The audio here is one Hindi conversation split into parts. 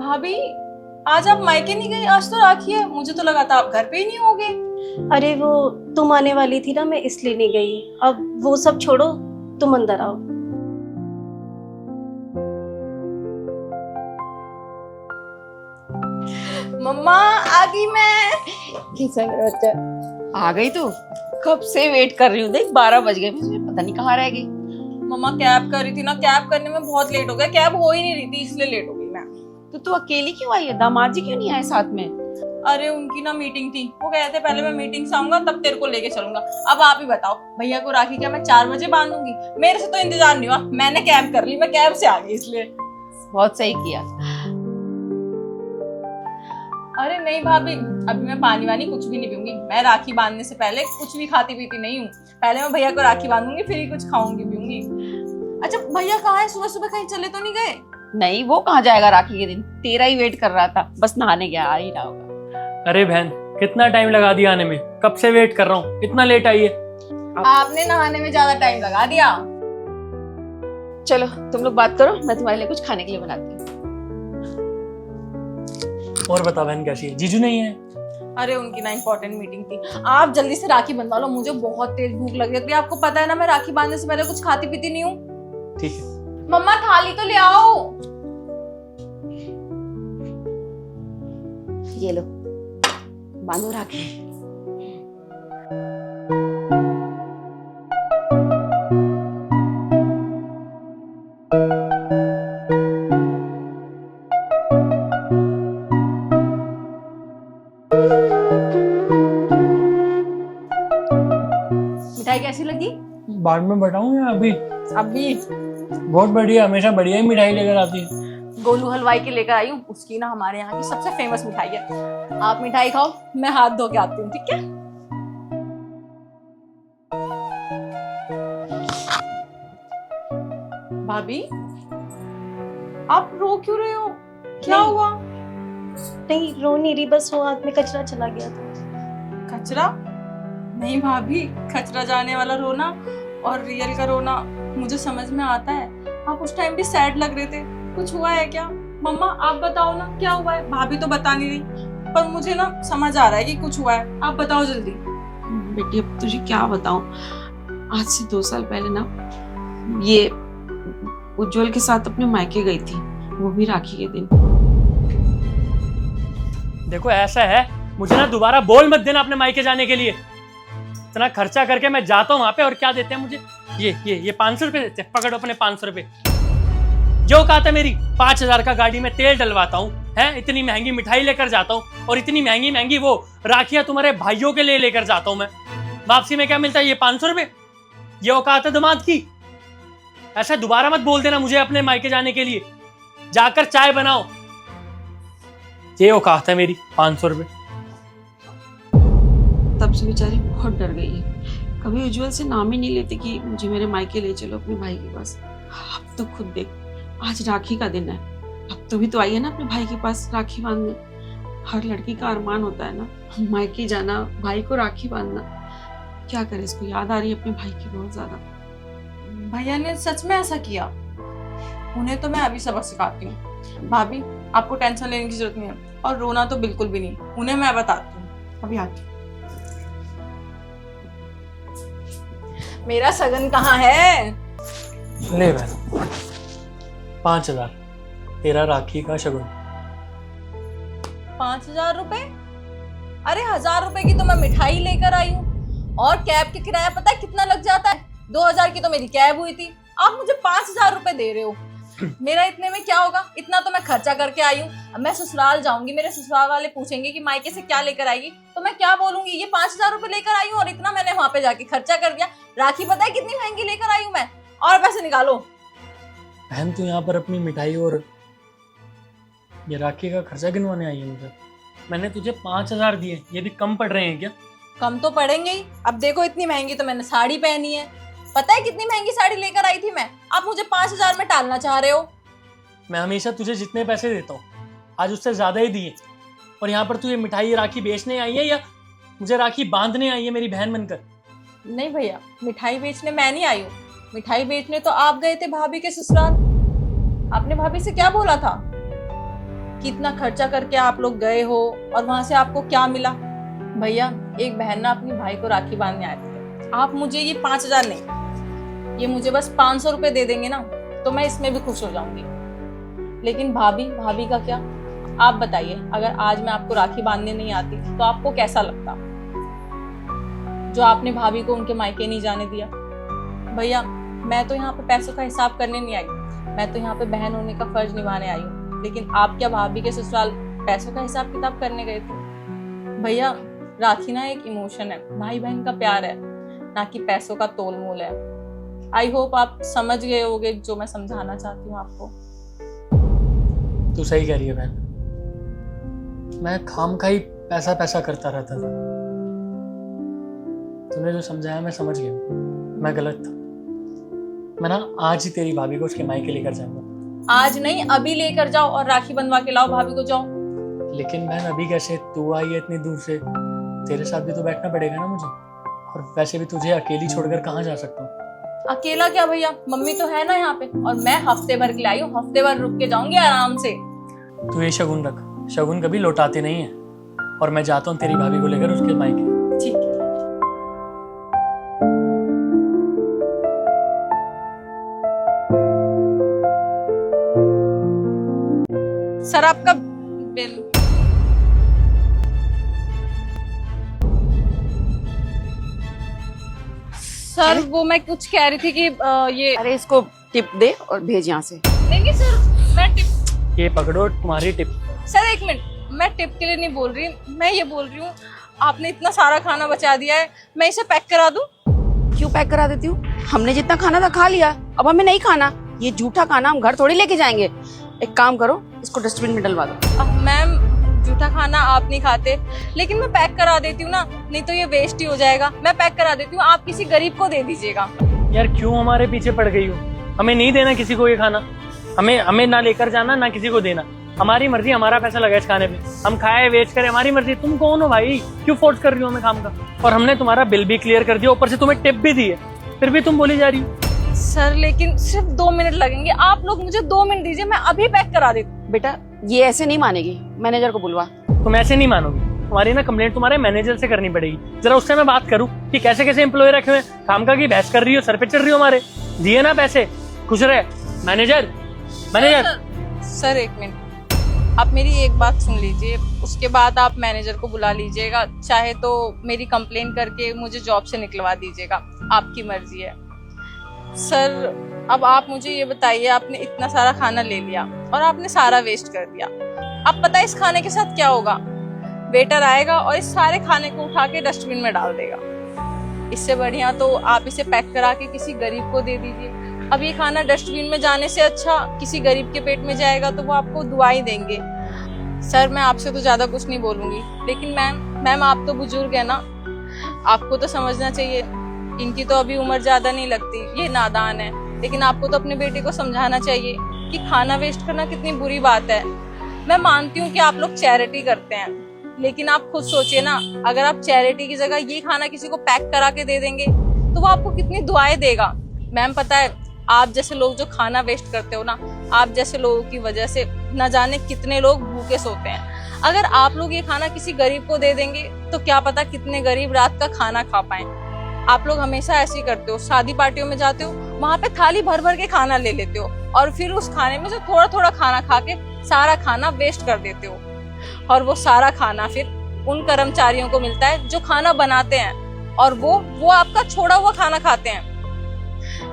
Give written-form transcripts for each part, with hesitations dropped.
भाभी, आज आप मायके नहीं गई? आज तो राखी है, मुझे तो लगा था आप घर पे ही नहीं होगे। अरे वो तुम आने वाली थी ना, मैं इसलिए नहीं गई। अब वो सब छोड़ो, तुम अंदर आओ। मम्मा आ गई मैं। कैसा मेरा बच्चा? आ गई तू? कब से वेट कर रही हूँ, देख 12 बज गए, मुझे पता नहीं कहाँ रह गई। मम्मा कैब कर रही थी ना, कैब करने में बहुत लेट हो गया। कैब हो ही नहीं रही थी, इसलिए लेट हो गई मैं। तो तू अकेली क्यों आई है? दामाद जी क्यों नहीं आए साथ में? अरे उनकी ना मीटिंग थी, वो कह रहे थे पहले मैं मीटिंग से आऊंगा तब तेरे को लेके चलूंगा। अब आप ही बताओ, भैया को राखी क्या मैं 4 बजे बांधूंगी? मेरे से तो इंतजार नहीं हुआ, मैंने कैब कर ली, मैं कैब से आ गई इसलिए। बहुत सही किया। अरे नहीं भाभी, अभी मैं पानी वानी कुछ भी नहीं पीऊंगी। मैं राखी बांधने से पहले कुछ भी खाती पीती नहीं हूँ। पहले मैं भैया को राखी बांधूंगी, फिर ही कुछ खाऊंगी पीऊंगी। अच्छा भैया कहाँ है? सुबह सुबह कहीं चले तो नहीं गए? नहीं, वो कहाँ जाएगा राखी के दिन? तेरा ही वेट कर रहा था, बस नहाने गया, आ ही रहा होगा। अरे बहन, कितना टाइम लगा दिया आने में? कब से वेट कर रहा हूँ, इतना लेट आई है। आपने नहाने में ज्यादा टाइम लगा दिया। चलो तुम लोग बात करो, मैं तुम्हारे लिए कुछ खाने के लिए बनाती हूँ। और बता बहन, कैसी है? जीजू नहीं है? अरे उनकी ना इंपॉर्टेंट मीटिंग थी। आप जल्दी से राखी बंधवा लो, मुझे बहुत तेज भूख लग रही है। आपको पता है ना, मैं राखी बांधने से पहले कुछ खाती पीती नहीं हूँ। ठीक है। मम्मा थाली तो ले आओ। ये लो, बांधो राखी। मिठाई कैसी लगी? बाद में बताऊँ या अभी? अभी। बहुत बढ़िया, हमेशा बढ़िया ही मिठाई लेकर आती है। गोलू हलवाई की लेकर आई हूँ, उसकी ना हमारे यहाँ की सबसे फेमस मिठाई है। आप मिठाई खाओ, मैं हाथ धो के आती हूँ, ठीक है? भाभी, आप रो क्यों रहे हो? क्या नहीं। हुआ? नहीं, रो नहीं रही, बस वो हाथ में कचरा चला गया था। कचरा? नहीं भाभी, कचरा जाने वाला रोना और रियल का रोना मुझे समझ में आता है। आप उस टाइम भी सैड लग रहे थे, कुछ हुआ है क्या? मम्मा आप बताओ ना, क्या हुआ है? भाभी तो बता नहीं रही, पर मुझे ना समझ आ रहा है कि कुछ हुआ है। आप बताओ जल्दी। बेटी अब तुझे क्या बताऊं, आज से 2 साल पहले ना ये उज्जवल के साथ अपने मायके गई थी, वो भी राखी के दिन। देखो ऐसा है, मुझे ना दोबारा बोल मत देना अपने मायके जाने के लिए। इतना खर्चा करके मैं जाता हूँ वहां पे, और क्या देते हैं मुझे? ये 500 रुपए देते हैं। पकड़ो अपने 500 रुपए। जो कहा था मेरी 5000 का गाड़ी में तेल डलवाता हूँ, है इतनी महंगी मिठाई लेकर जाता हूँ, और इतनी महंगी महंगी वो राखियां तुम्हारे भाइयों के लिए लेकर जाता हूँ मैं। वापसी में क्या मिलता है? ये 500 रुपए। ये औकात है दामाद की? ऐसा दोबारा मत बोल देना मुझे अपने मायके जाने के लिए। जाकर चाय बनाओ, ये औकात है मेरी। 500 रुपए। तब से बेचारी बहुत डर गई है, कभी उज्जवल से नाम ही नहीं लेती कि मुझे मेरे मायके ले चलो अपने भाई के पास। अब तो खुद देख, आज राखी का दिन है, अब तो भी तो आई है ना अपने भाई के पास राखी बांधने। हर लड़की का अरमान होता है ना, मायके जाना, भाई को राखी बांधना। क्या करे, इसको याद आ रही है अपने भाई की बहुत ज्यादा। भैया ने सच में ऐसा किया? उन्हें तो मैं अभी सबक सिखाती हूँ। भाभी आपको टेंशन लेने की जरूरत नहीं है, और रोना तो बिल्कुल भी नहीं। उन्हें मैं बताती हूँ, अभी आती हूँ। मेरा सगन कहाँ है? ले बहन, 5000 तेरा राखी का शगुन। 5000 रुपए? अरे 1000 रुपए की तो मैं मिठाई लेकर आई हूँ, और कैब के किराया पता है कितना लग जाता है? 2000 की तो मेरी कैब हुई थी। आप मुझे 5000 रुपए दे रहे हो। मेरा इतने में क्या होगा? इतना तो मैं खर्चा करके आई हूँ। अब मैं ससुराल जाऊंगी, मेरे ससुराल वाले पूछेंगे कि मायके से क्या लेकर आएगी, तो मैं क्या बोलूंगी? ये 5000 रुपए लेकर आई हूँ और इतना मैंने वहां पे जाके खर्चा कर दिया। राखी पता है कितनी महंगी लेकर आई हूँ मैं? और पैसे निकालो। बहन तू यहाँ पर अपनी मिठाई और ये राखी का खर्चा गिनवाने आई है मुझे? मैंने तुझे 5000 दिए, ये भी कम पड़ रहे हैं क्या? कम तो पड़ेंगे ही। अब देखो इतनी महंगी तो मैंने साड़ी पहनी है। पता है कितनी महंगी साड़ी लेकर आई थी मैं? आप मुझे 5000 में टालना चाह रहे हो? मैं हमेशा तुझे जितने पैसे देता हूँ आज उससे ज्यादा ही दिए, और यहाँ पर तू ये मिठाई राखी बेचने आई है या मुझे राखी बांधने आई है मेरी बहन बनकर? नहीं भैया, मिठाई बेचने मैं नहीं आई हूँ। मिठाई बेचने तो आप गए थे भाभी के ससुराल। आपने भाभी से क्या बोला था? कि इतना खर्चा करके आप लोग गए हो और वहां से आपको क्या मिला। भैया, एक बहन ना अपनी भाई को राखी बांधने आए थे, आप मुझे ये 5,000 नहीं, ये मुझे बस 500 रुपए दे देंगे ना तो मैं इसमें भी खुश हो जाऊंगी। लेकिन भाभी का क्या, आप बताइए, अगर आज मैं आपको राखी बांधने नहीं आती तो आपको कैसा लगता, जो आपने भाभी को उनके मायके नहीं जाने दिया। भैया, मैं तो यहाँ पे पैसों का हिसाब करने नहीं आई, मैं तो यहाँ पे बहन होने का फर्ज निभाने आई हूँ। लेकिन आप क्या भाभी के ससुराल पैसों का हिसाब किताब करने गए थे? भैया, राखी ना एक इमोशन है, भाई बहन का प्यार है, ना कि पैसों का तोल मोल है। आई होप आप समझ गए होगे जो मैं समझाना चाहती हूँ आपको। तू सही कह रही है बहन, मैं खाम खा ही पैसा करता रहता था। तूने जो समझाया मैं समझ गया, मैं गलत था। मैं ना आज ही तेरी भाभी को उसके मायके लेकर जाऊंगा। आज नहीं, अभी लेकर जाओ और राखी बंधवा के लाओ भाभी को, जाओ। लेकिन बहन अभी कैसे, तू आई है इतनी दूर से, तेरे साथ भी तो बैठना पड़ेगा ना मुझे, और वैसे भी तुझे अकेली छोड़कर कहाँ जा सकता हूँ। अकेला क्या भैया, मम्मी तो है ना यहाँ पे, और मैं हफ्ते भर के लिए आई हूँ, हफ्ते भर रुक के जाऊंगी आराम से। तू ये शगुन रख, शगुन कभी लौटाते नहीं है, और मैं जाता हूँ तेरी भाभी को लेकर उसके मायके। ठीक है सर, आपका बिल। सर वो मैं कुछ कह रही थी कि ये, अरे इसको टिप दे और भेज यहाँ से। नहीं सर, मैं टिप, ये पकड़ो तुम्हारी टिप। सर एक मिनट, मैं टिप के लिए नहीं बोल रही, मैं ये बोल रही हूँ आपने इतना सारा खाना बचा दिया है, मैं इसे पैक करा दूं? क्यों पैक करा देती हूँ? हमने जितना खाना था खा लिया, अब हमें नहीं खाना। ये जूठा खाना हम घर थोड़ी लेके जाएंगे। एक काम करो, इसको डस्टबिन में डलवा दो। मैम, जूठा खाना आप नहीं खाते, लेकिन मैं पैक करा देती हूँ ना, नहीं तो ये वेस्ट ही हो जाएगा। मैं पैक करा देती हूँ, आप किसी गरीब को दे दीजिएगा। यार क्यों हमारे पीछे पड़ गई हो? हमें नहीं देना किसी को ये खाना, हमें ना लेकर जाना ना किसी को देना। हमारी मर्जी, हमारा पैसा लगा इस खाने पे, हम खाए बेच करें, हमारी मर्जी। तुम कौन हो भाई, क्यों फोर्स कर रही हो हमें काम का? और हमने तुम्हारा बिल भी क्लियर कर दिया, ऊपर से तुम्हें टिप भी दी है, फिर भी तुम बोली जा रही हो। सर लेकिन सिर्फ 2 मिनट लगेंगे, आप लोग मुझे 2 मिनट दीजिए, मैं अभी पैक करा देती हूँ। बेटा ये ऐसे नहीं मानेगी, मैनेजर को बुलवा। तुम ऐसे नहीं मानोगी, तुम्हारी ना कंप्लेंट तुम्हारे मैनेजर से करनी पड़ेगी। जरा उससे मैं बात करूं कि कैसे कैसे एम्प्लॉय रखे हुए, काम का की बहस कर रही हो, सर पे चढ़ रही हो हमारे। दिए ना पैसे, खुश रहे। मैनेजर सर एक मिनट, आप मेरी एक बात सुन लीजिए, उसके बाद आप मैनेजर को बुला लीजिएगा, चाहे तो मेरी कंप्लेन करके मुझे जॉब से निकलवा दीजिएगा, आपकी मर्जी है। सर अब आप मुझे ये बताइए, आपने इतना सारा खाना ले लिया और आपने सारा वेस्ट कर दिया, अब पता है इस खाने के साथ क्या होगा? वेटर आएगा और इस सारे खाने को उठा के डस्टबिन में डाल देगा। इससे बढ़िया तो आप इसे पैक करा के किसी गरीब को दे दीजिए। अब ये खाना डस्टबिन में जाने से अच्छा किसी गरीब के पेट में जाएगा तो वो आपको दुआई देंगे। सर मैं आपसे तो ज्यादा कुछ नहीं बोलूंगी, लेकिन मैम आप तो बुजुर्ग है ना, आपको तो समझना चाहिए, इनकी तो अभी उम्र ज्यादा नहीं लगती, ये नादान है, लेकिन आपको तो अपने बेटे को समझाना चाहिए कि खाना वेस्ट करना कितनी बुरी बात है। मैं मानती हूँ कि आप लोग चैरिटी करते हैं, लेकिन आप खुद सोचिए ना, अगर आप चैरिटी की जगह ये खाना किसी को पैक करा के दे देंगे तो वो आपको कितनी दुआएं देगा। मैम पता है, आप जैसे लोग जो खाना वेस्ट करते हो ना, आप जैसे लोगों की वजह से न जाने कितने लोग भूखे सोते हैं। अगर आप लोग ये खाना किसी गरीब को दे देंगे तो क्या पता कितने गरीब रात का खाना खा पाएं। आप लोग हमेशा ऐसे ही करते हो, शादी पार्टियों में जाते हो, वहां पे थाली भर भर के खाना ले लेते हो और फिर उस खाने में से थोड़ा थोड़ा खाना खा के सारा खाना वेस्ट कर देते हो, और वो सारा खाना फिर उन कर्मचारियों को मिलता है जो खाना बनाते हैं, और वो आपका छोड़ा हुआ खाना खाते हैं।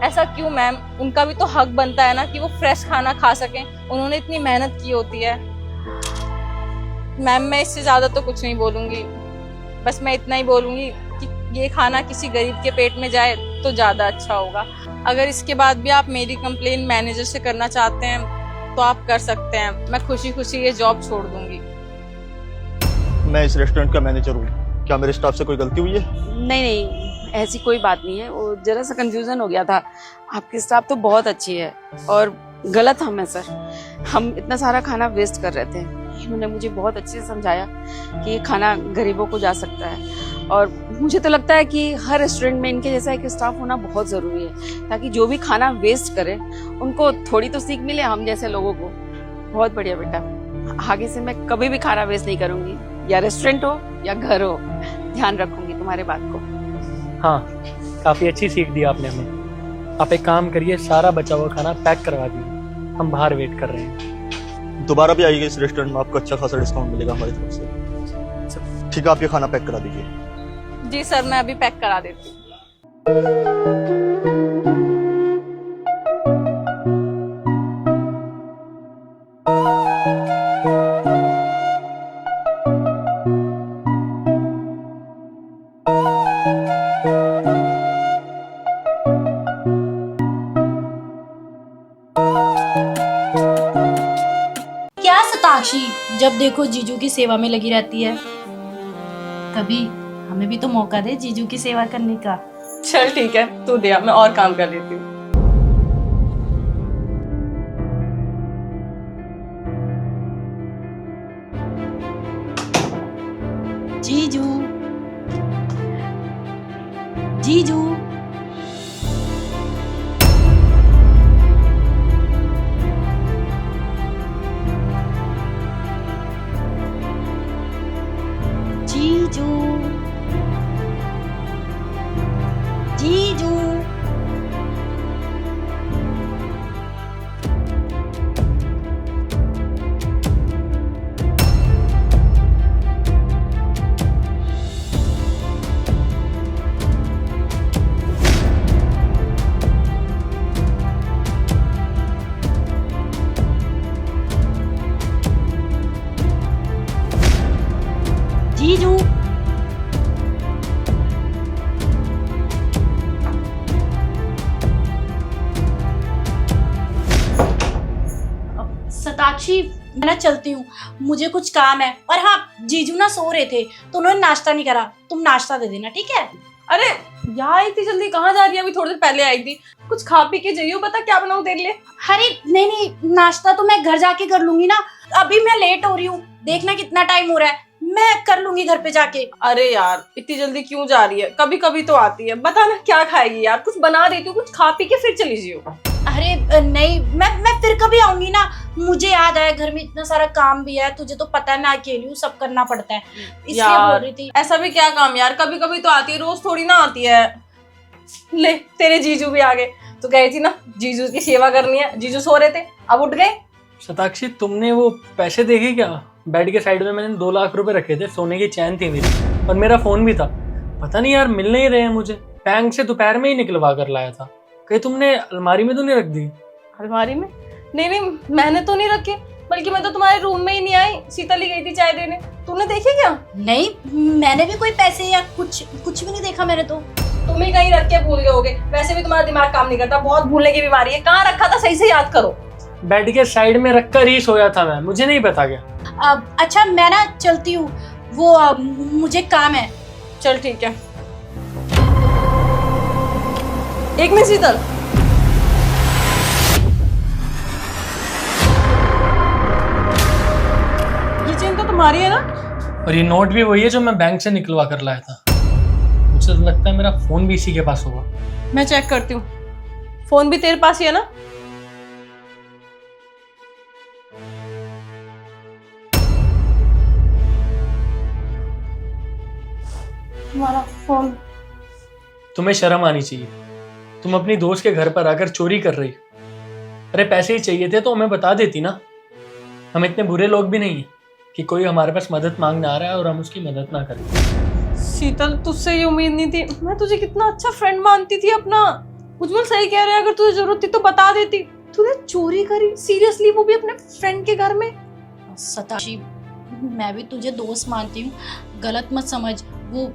ऐसा क्यों मैम? उनका भी तो हक बनता है ना कि वो फ्रेश खाना खा सकें, उन्होंने इतनी मेहनत की होती है। मैम मैं इससे ज्यादा तो कुछ नहीं बोलूंगी, बस मैं इतना ही बोलूंगी कि ये खाना किसी गरीब के पेट में जाए तो ज्यादा अच्छा होगा। अगर इसके बाद भी आप मेरी कंप्लेन मैनेजर से करना चाहते हैं तो आप कर सकते हैं, मैं खुशी खुशी ये जॉब छोड़ दूंगी। मैं इस रेस्टोरेंट का मैनेजर हूँ, क्या मेरे स्टाफ से कोई गलती हुई है? नहीं ऐसी कोई बात नहीं है, वो जरा सा कंफ्यूजन हो गया था। आपकी स्टाफ तो बहुत अच्छी है और गलत हम है सर, हम इतना सारा खाना वेस्ट कर रहे थे। इन्होंने मुझे बहुत अच्छे से समझाया कि ये खाना गरीबों को जा सकता है, और मुझे तो लगता है कि हर रेस्टोरेंट में इनके जैसा एक स्टाफ होना बहुत ज़रूरी है, ताकि जो भी खाना वेस्ट करे उनको थोड़ी तो सीख मिले हम जैसे लोगों को। बहुत बढ़िया बेटा। आगे से मैं कभी भी खाना वेस्ट नहीं करूंगी, या रेस्टोरेंट हो या घर हो, ध्यान रखूंगी तुम्हारे बात को। हाँ, काफ़ी अच्छी सीख दी आपने हमें। आप एक काम करिए, सारा बचा हुआ खाना पैक करवा दीजिए, हम बाहर वेट कर रहे हैं। दोबारा भी आइएगा इस रेस्टोरेंट में, आपको अच्छा खासा डिस्काउंट मिलेगा हमारी तरफ से। ठीक है, आप ये खाना पैक करा दीजिए। जी सर, मैं अभी पैक करा देती हूँ। क्या सताक्षी, जब देखो जीजू की सेवा में लगी रहती है। कभी हमें भी तो मौका दे जीजू की सेवा करने का। चल ठीक है, तू दे, मैं और काम कर लेती हूँ। जीजू जीजू जीजू जीजू जीजू सताक्षी, मैं ना चलती हूँ, मुझे कुछ काम है। और हाँ, जीजू ना सो रहे थे तो उन्होंने नाश्ता नहीं करा, तुम नाश्ता दे देना, ठीक है? अरे यहाँ इतनी जल्दी कहाँ जा रही है? अभी थोड़ी देर पहले आई थी। कुछ खा पी के जाइयो, बता क्या बनाऊँ तेरे लिए? अरे नहीं नहीं, नाश्ता तो मैं घर जाके कर लूंगी ना। अभी मैं लेट हो रही हूँ, देखना कितना टाइम हो रहा है, मैं कर लूंगी घर पे जाके। अरे यार, इतनी जल्दी क्यों जा रही है? कभी कभी तो आती है। बता ना क्या खाएगी यार, कुछ बना देती हूँ, कुछ खा पी के फिर चली जाइयो। अरे नहीं, मैं फिर कभी आऊंगी ना। मुझे याद आया घर में इतना सारा काम भी है, तुझे तो पता है मैं अकेली हूँ, सब करना पड़ता है, इसलिए बोल रही थी। ऐसा भी क्या काम यार, कभी कभी तो आती है, रोज थोड़ी ना आती है। ले, तेरे जीजू भी आ गए। तो गई थी ना जीजू की सेवा करनी है, जीजू सो रहे थे, अब उठ गए। शताक्षी, तुमने वो पैसे देखे क्या? बेड के साइड में मैंने 2 लाख रुपए रखे थे, सोने की चैन थी मेरी, और मेरा फोन भी था। पता नहीं यार, मिल नहीं रहे हैं मुझे। बैंक से दोपहर में ही निकलवा कर लाया था। कहीं तुमने अलमारी में तो नहीं रख दी? अलमारी में? नहीं नहीं, मैंने तो नहीं रखे, बल्कि मैं तो तुम्हारे रूम में ही नहीं आई, शीतल ही गई थी चाय देने। तूने देखे क्या? नहीं, मैंने भी कोई पैसे या कुछ भी नहीं देखा मैंने तो। तुम ही कहीं रख के भूल गए होगे। वैसे भी तुम्हारा दिमाग काम नहीं करता, बहुत भूलने की बीमारी है। कहाँ रखा था सही से याद करो। बेड के साइड में रखकर ही सोया था मैं, मुझे नहीं पता क्या। अच्छा, मैं ना चलती हूँ, वो मुझे काम है। चल ठीक है। एक मिनट शीतल, ये चेन तो तुम्हारी है ना? और ये नोट भी वही है जो मैं बैंक से निकलवा कर लाया था। मुझे तो लगता है मेरा फोन भी इसी के पास होगा। मैं चेक करती हूँ। फोन भी तेरे पास ही है ना? तुम्हारा फोन। तुम्हें शर्म आनी चाहिए, तुम अपनी दोस्त के घर पर आकर चोरी कर रही हो। अरे पैसे ही चाहिए थे तो हमें बता देती ना। हम इतने बुरे लोग भी नहीं हैं कि कोई हमारे पास मदद मांगने आ रहा है और हम उसकी मदद ना करें। शीतल, तुझसे ये उम्मीद नहीं थी। मैं तुझे कितना अच्छा फ्रेंड मानती थी अपना। उज्जवल सही कह रहे हैं, अगर तुझे जरूरत थी तो बता देती। तूने चोरी करी? सीरियसली, वो भी अपने फ्रेंड के घर में? सताक्षी, मैं भी तुझे दोस्त मानती हूँ, गलत मत समझ। वो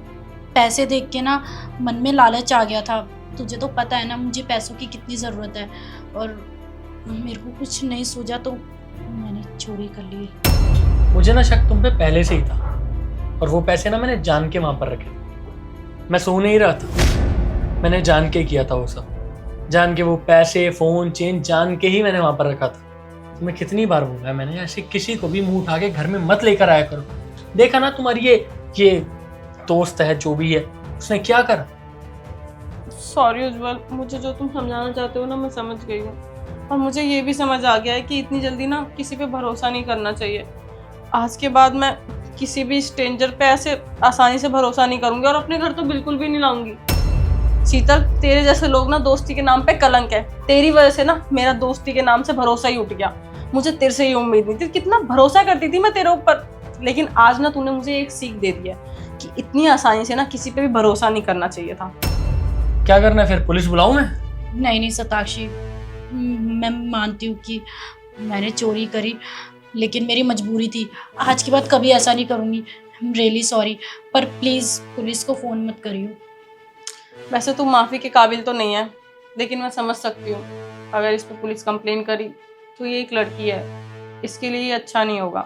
पैसे देख के ना मन में लालच आ गया था। तुझे तो पता है ना मुझे पैसों की कितनी ज़रूरत है, और मेरे को कुछ नहीं सूझा तो मैंने चोरी कर ली। मुझे ना शक तुम पे पहले से ही था, और वो पैसे ना मैंने जान के वहां पर रखे। मैं सो नहीं रहा था, मैंने जान के किया था वो सब। जान के वो पैसे, फोन, चेन जान के ही मैंने वहां पर रखा था। तुम्हें कितनी बार बोला है मैंने, ऐसे किसी को भी मुंह उठा के घर में मत लेकर आया करो। देखा ना तुम्हारी ये दोस्त है जो भी है, उसने क्या करा। सॉरी उज्जवल, मुझे जो तुम समझाना चाहते हो ना मैं समझ गई हूँ। और मुझे ये भी समझ आ गया है कि इतनी जल्दी ना किसी पे भरोसा नहीं करना चाहिए। आज के बाद मैं किसी भी स्ट्रेंजर पे ऐसे आसानी से भरोसा नहीं करूंगी और अपने घर तो बिल्कुल भी नहीं लाऊंगी। शीतल, तेरे जैसे लोग ना दोस्ती के नाम पे कलंक है। तेरी वजह से ना मेरा दोस्ती के नाम से भरोसा ही उठ गया। मुझे तेरे से ये उम्मीद नहीं थी, कितना भरोसा करती थी मैं तेरे ऊपर, लेकिन आज ना तूने मुझे एक सीख दे दी है कि इतनी आसानी से ना किसी पे भी भरोसा नहीं करना चाहिए था। क्या करना है फिर, पुलिस बुलाऊं मैं? नहीं शताक्षी, मैं मानती हूँ कि मैंने चोरी करी, लेकिन मेरी मजबूरी थी। आज के बाद कभी ऐसा नहीं करूँगी। आई एम रियली सॉरी, पर प्लीज़ पुलिस को फ़ोन मत करियो। वैसे तू माफ़ी के काबिल तो नहीं है, लेकिन मैं समझ सकती हूँ अगर इस पर पुलिस कंप्लेन करी तो ये एक लड़की है, इसके लिए ये अच्छा नहीं होगा।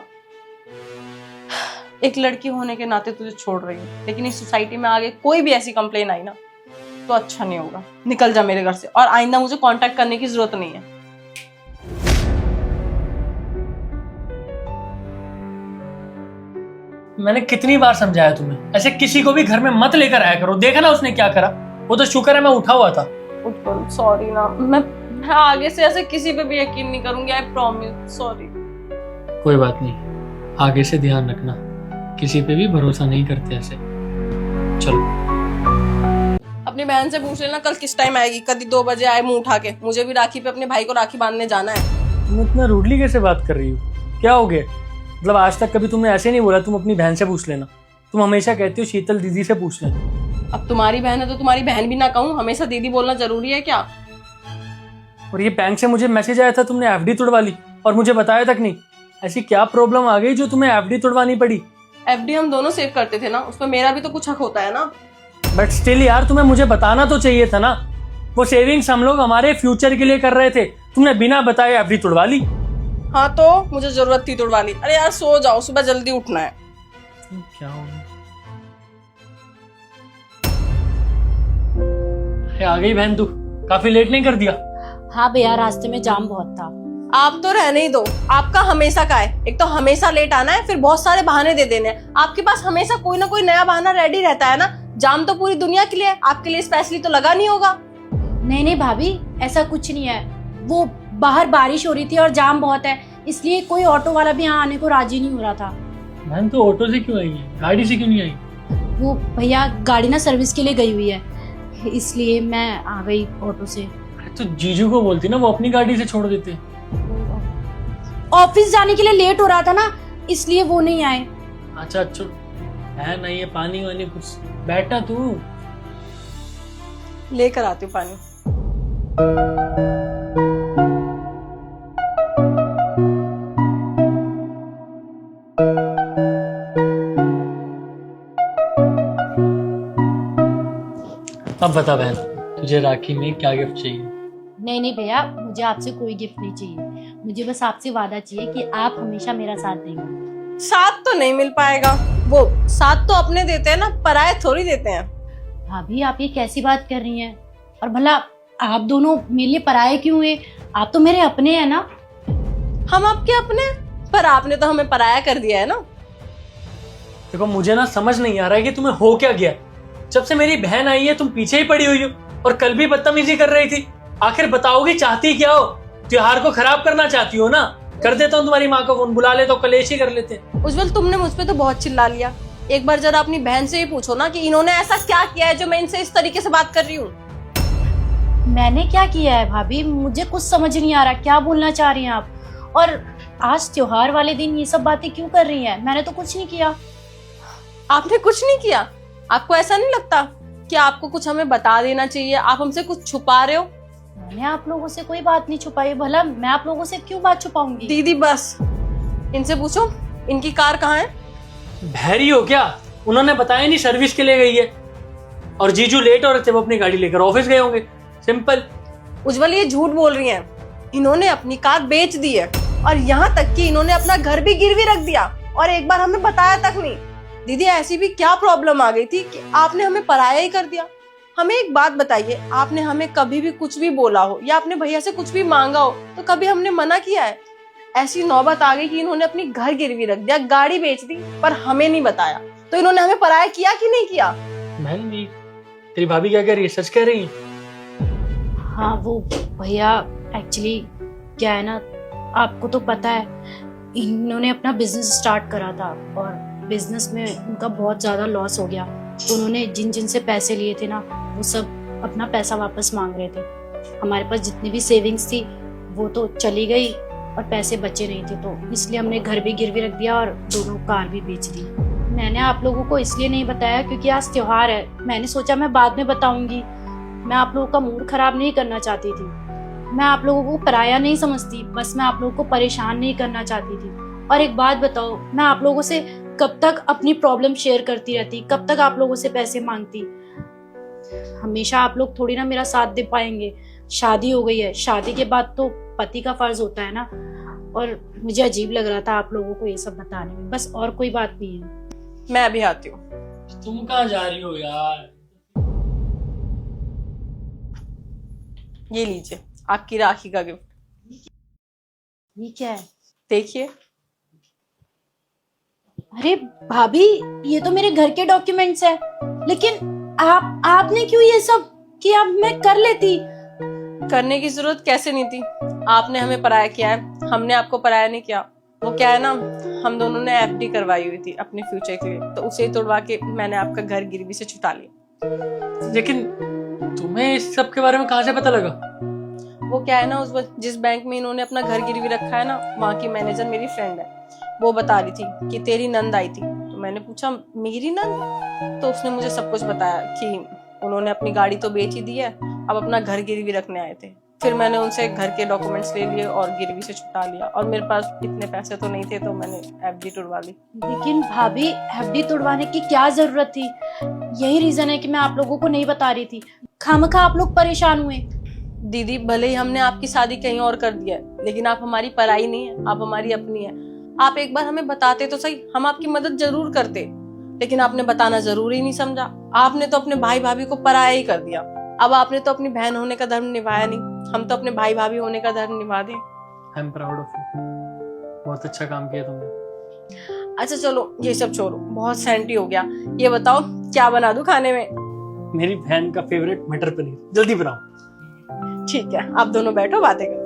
एक लड़की होने के नाते तुझे छोड़ रही हूँ, लेकिन इस सोसाइटी में आगे कोई भी ऐसी कंप्लेन आई ना तो अच्छा नहीं होगा। निकल जा मेरे घर से, और आइंदा मुझे कांटेक्ट करने की जरूरत नहीं है। मैंने कितनी बार समझाया तुम्हें, ऐसे किसी को भी घर में मत लेकर आया करो। देखा ना उसने क्या करा, वो तो शुक्र है मैं उठा हुआ था। सॉरी ना, मैं आगे से ऐसे किसी पे भी यकीन नहीं करूंगी, आई प्रॉमिस। सॉरी। कोई बात नहीं, आगे से ध्यान रखना, किसी पे भी भरोसा नहीं करते ऐसे। चलो अपनी बहन से पूछ लेना कल किस टाइम आएगी, कभी 2 बजे आए मुंह उठा के। मुझे भी राखी पे अपने भाई को राखी बांधने जाना है। तुम इतना रूडली कैसे बात कर रही हो, क्या हो गया? मतलब आज तक कभी तुमने ऐसे नहीं बोला तुम अपनी बहन से पूछ लेना। तुम हमेशा कहती हो शीतल दीदी से पूछ लेना। अब तुम्हारी बहन है तो तुम्हारी बहन भी ना कहूँ, हमेशा दीदी बोलना जरूरी है क्या? और ये बैंक से मुझे मैसेज आया था तुमने एफडी तुड़वा ली और मुझे बताया तक नहीं। ऐसी क्या प्रॉब्लम आ गई जो तुम्हें एफडी तुड़वानी पड़ी? एफडी हम दोनों सेव करते थे ना, उसमें मेरा भी तो कुछ हक होता है ना। बट स्टिल यार, तुम्हें मुझे बताना तो चाहिए था ना। वो सेविंग्स हम लोग हमारे फ्यूचर के लिए कर रहे थे, तुमने बिना बताए एफडी तुड़वा ली। हाँ तो मुझे जरूरत थी तुड़वा ली। अरे यार सो जाओ, सुबह जल्दी उठना है। क्या हो गया? आ गई बहन तू, काफी लेट नहीं कर दिया? हाँ भैया, रास्ते में जाम बहुत था। आप तो रहने ही दो, आपका हमेशा का है। एक तो हमेशा लेट आना है, फिर बहुत सारे बहाने दे देने हैं। आपके पास हमेशा कोई ना कोई नया बहाना रेडी रहता है ना। जाम तो पूरी दुनिया के लिए है, आपके लिए स्पेशली तो लगा नहीं होगा। नहीं भाभी, ऐसा कुछ नहीं है। वो बाहर बारिश हो रही थी और जाम बहुत है, इसलिए कोई ऑटो वाला भी यहाँ आने को राजी नहीं हो रहा था। बहन तो ऑटो से क्यों आई है, गाड़ी से क्यों नहीं आई? वो भैया गाड़ी ना सर्विस के लिए गई हुई है, इसलिए मैं आ गई ऑटो से। अरे तो जीजू को बोलती ना, वो अपनी गाड़ी से छोड़ देते। ऑफिस जाने के लिए लेट हो रहा था ना, इसलिए वो नहीं आए। अच्छा अच्छा है नहीं, ये पानी वानी कुछ। बैठा तू, लेकर आती हूँ पानी। अब बता बहन, तुझे राखी में क्या गिफ्ट चाहिए? नहीं भैया, मुझे आपसे कोई गिफ्ट नहीं चाहिए। मुझे बस आपसे वादा चाहिए कि आप हमेशा मेरा साथ देंगे। साथ तो नहीं मिल पाएगा, वो साथ तो अपने देते हैं ना, पराये थोड़ी देते हैं। भाभी आप ये कैसी बात कर रही हैं? और भला आप दोनों मेरे लिए पराये क्यों हुए? आप तो मेरे अपने हैं ना। हम आपके अपने, पर आपने तो हमें पराया कर दिया है ना। देखो मुझे ना समझ नहीं आ रहा है कि तुम्हें हो क्या गया। जब से मेरी बहन आई है तुम पीछे ही पड़ी हुई हो, और कल भी बदतमीजी कर रही थी। आखिर बताओगी चाहती क्या हो? त्योहार को खराब करना चाहती हो ना? कर देता हूँ तुम्हारी माँ को फोन, बुला ले तो कलेश ही कर लेते। उज्जवल, तुमने मुझ पे तो बहुत चिल्ला लिया। एक बार जरा अपनी बहन से ही पूछो ना कि इन्होंने ऐसा क्या किया है जो मैं इनसे इस तरीके से बात कर रही हूँ। मैंने क्या किया है भाभी? मुझे कुछ समझ नहीं आ रहा, क्या बोलना चाह रही हैं आप? और आज त्योहार वाले दिन ये सब बातें क्यों कर रही हैं? मैंने तो कुछ नहीं किया। आपने कुछ नहीं किया? आपको ऐसा नहीं लगता कि आपको कुछ हमें बता देना चाहिए? आप हमसे कुछ छुपा रहे हो। मैंने आप लोगों से कोई बात नहीं छुपाई, भला मैं आप लोगों से क्यों बात छुपाऊंगी? दीदी बस, इनसे पूछो इनकी कार कहाँ है। बहरी हो क्या? उन्होंने बताया नहीं, सर्विस के लिए गई है। और जीजू लेट हो रहे थे, वो अपनी गाड़ी लेकर ऑफिस गए होंगे। सिंपल। उज्जवल ये झूठ बोल रही हैं। इन्होंने अपनी कार बेच दी है, और यहाँ तक कि इन्होंने अपना घर भी गिरवी रख दिया, और एक बार हमें बताया तक नहीं। दीदी ऐसी भी क्या प्रॉब्लम आ गई थी कि आपने हमें पराया ही कर दिया? हमें एक बात बताइए, आपने हमें कभी भी कुछ भी बोला हो या अपने भैया से कुछ भी मांगा हो तो कभी हमने मना किया है? ऐसी नौबत आ गई कि इन्होंने अपनी घर गिरवी रख दिया, गाड़ी बेच दी, पर हमें नहीं बताया। तो इन्होंने हमें पराया किया कि नहीं किया? बहन तेरी भाभी क्या कह रही है, सच कह रही है? हाँ वो भैया एक्चुअली क्या है ना, आपको तो पता है इन्होंने अपना बिजनेस स्टार्ट करा था और बिजनेस में उनका बहुत ज़्यादा लॉस हो गया। उन्होंने जिन जिन से पैसे लिए थे ना, वो सब अपना पैसा वापस मांग रहे थे। हमारे पास जितनी भी सेविंग्स थी वो तो चली गई और पैसे बचे नहीं थे, तो इसलिए हमने घर भी गिरवी रख दिया और दोनों कार भी बेच दी। मैंने आप लोगों को इसलिए नहीं बताया क्योंकि आज त्योहार है, मैंने सोचा मैं बाद में बताऊंगी। मैं आप लोगों का मूड खराब नहीं करना चाहती थी, मैं आप लोगों को पराया नहीं समझती, बस मैं आप लोगों को परेशान नहीं करना चाहती थी। और एक बात बताओ, मैं आप लोगों से कब तक अपनी प्रॉब्लम शेयर करती रहती, कब तक आप लोगों से पैसे मांगती? हमेशा आप लोग थोड़ी ना मेरा साथ दे पाएंगे। शादी हो गई है, शादी के बाद तो पति का फर्ज होता है ना, और मुझे अजीब लग रहा था आप लोगों को ये सब बताने में, बस और कोई बात नहीं है। मैं अभी आती हूँ। तुम कहाँ जा रही हो यार? ये लीजिए आपकी राखी का गिफ्ट, ये क्या है? देखिए। अरे भाभी, ये तो मेरे घर के डॉक्यूमेंट्स है, लेकिन आपने क्यों ये सब किया? मैं कर लेती। करने की जरूरत कैसे नहीं थी? आपने हमें पराया किया है, हमने आपको पराया नहीं किया। वो क्या है ना, हम दोनों ने एफडी करवाई हुई थी अपने फ्यूचर के लिए, तो उसे तोड़वा के मैंने आपका घर गिरवी से छुटा लिया। लेकिन तुम्हें इस सब के बारे में कहाँ से पता लगा? वो क्या है ना, जिस बैंक में इन्होंने अपना घर गिरवी रखा है ना, वहाँ की मैनेजर मेरी फ्रेंड है। वो बता रही थी कि तेरी नंद आई थी, तो मैंने पूछा मेरी नंद? तो उसने मुझे सब कुछ बताया कि उन्होंने अपनी गाड़ी तो बेच ही दी है, अब अपना घर गिरवी रखने आए थे। फिर मैंने उनसे घर के डॉक्यूमेंट्स ले लिए और गिरवी से छुटा लिया, और मेरे पास इतने पैसे तो नहीं थे, तो मैंने एफडी तुड़वा ली। लेकिन भाभी, एफडी तुड़वाने की क्या जरूरत थी? यही रीजन है कि मैं आप लोगों को नहीं बता रही थी। खामखा आप लोग परेशान हुए। दीदी, भले ही हमने आपकी शादी कहीं और कर दिया है, लेकिन आप हमारी पराई नहीं है, आप हमारी अपनी है। आप एक बार हमें बताते तो सही, हम आपकी मदद जरूर करते, लेकिन आपने बताना जरूरी नहीं समझा। आपने तो अपने भाई भाभी को पराया ही कर दिया। अब आपने तो अपनी बहन होने का धर्म निभाया नहीं, हम तो अपने भाई भाभी होने का धर्म निभा दें। I am proud of you, बहुत अच्छा काम किया तुमने। अच्छा चलो ये सब छोड़ो, बहुत सैंटी हो गया। ये बताओ क्या बना दूं खाने में? मेरी बहन का फेवरेट मटर पनीर, जल्दी बनाओ। ठीक है, आप दोनों बैठो, बातें करो।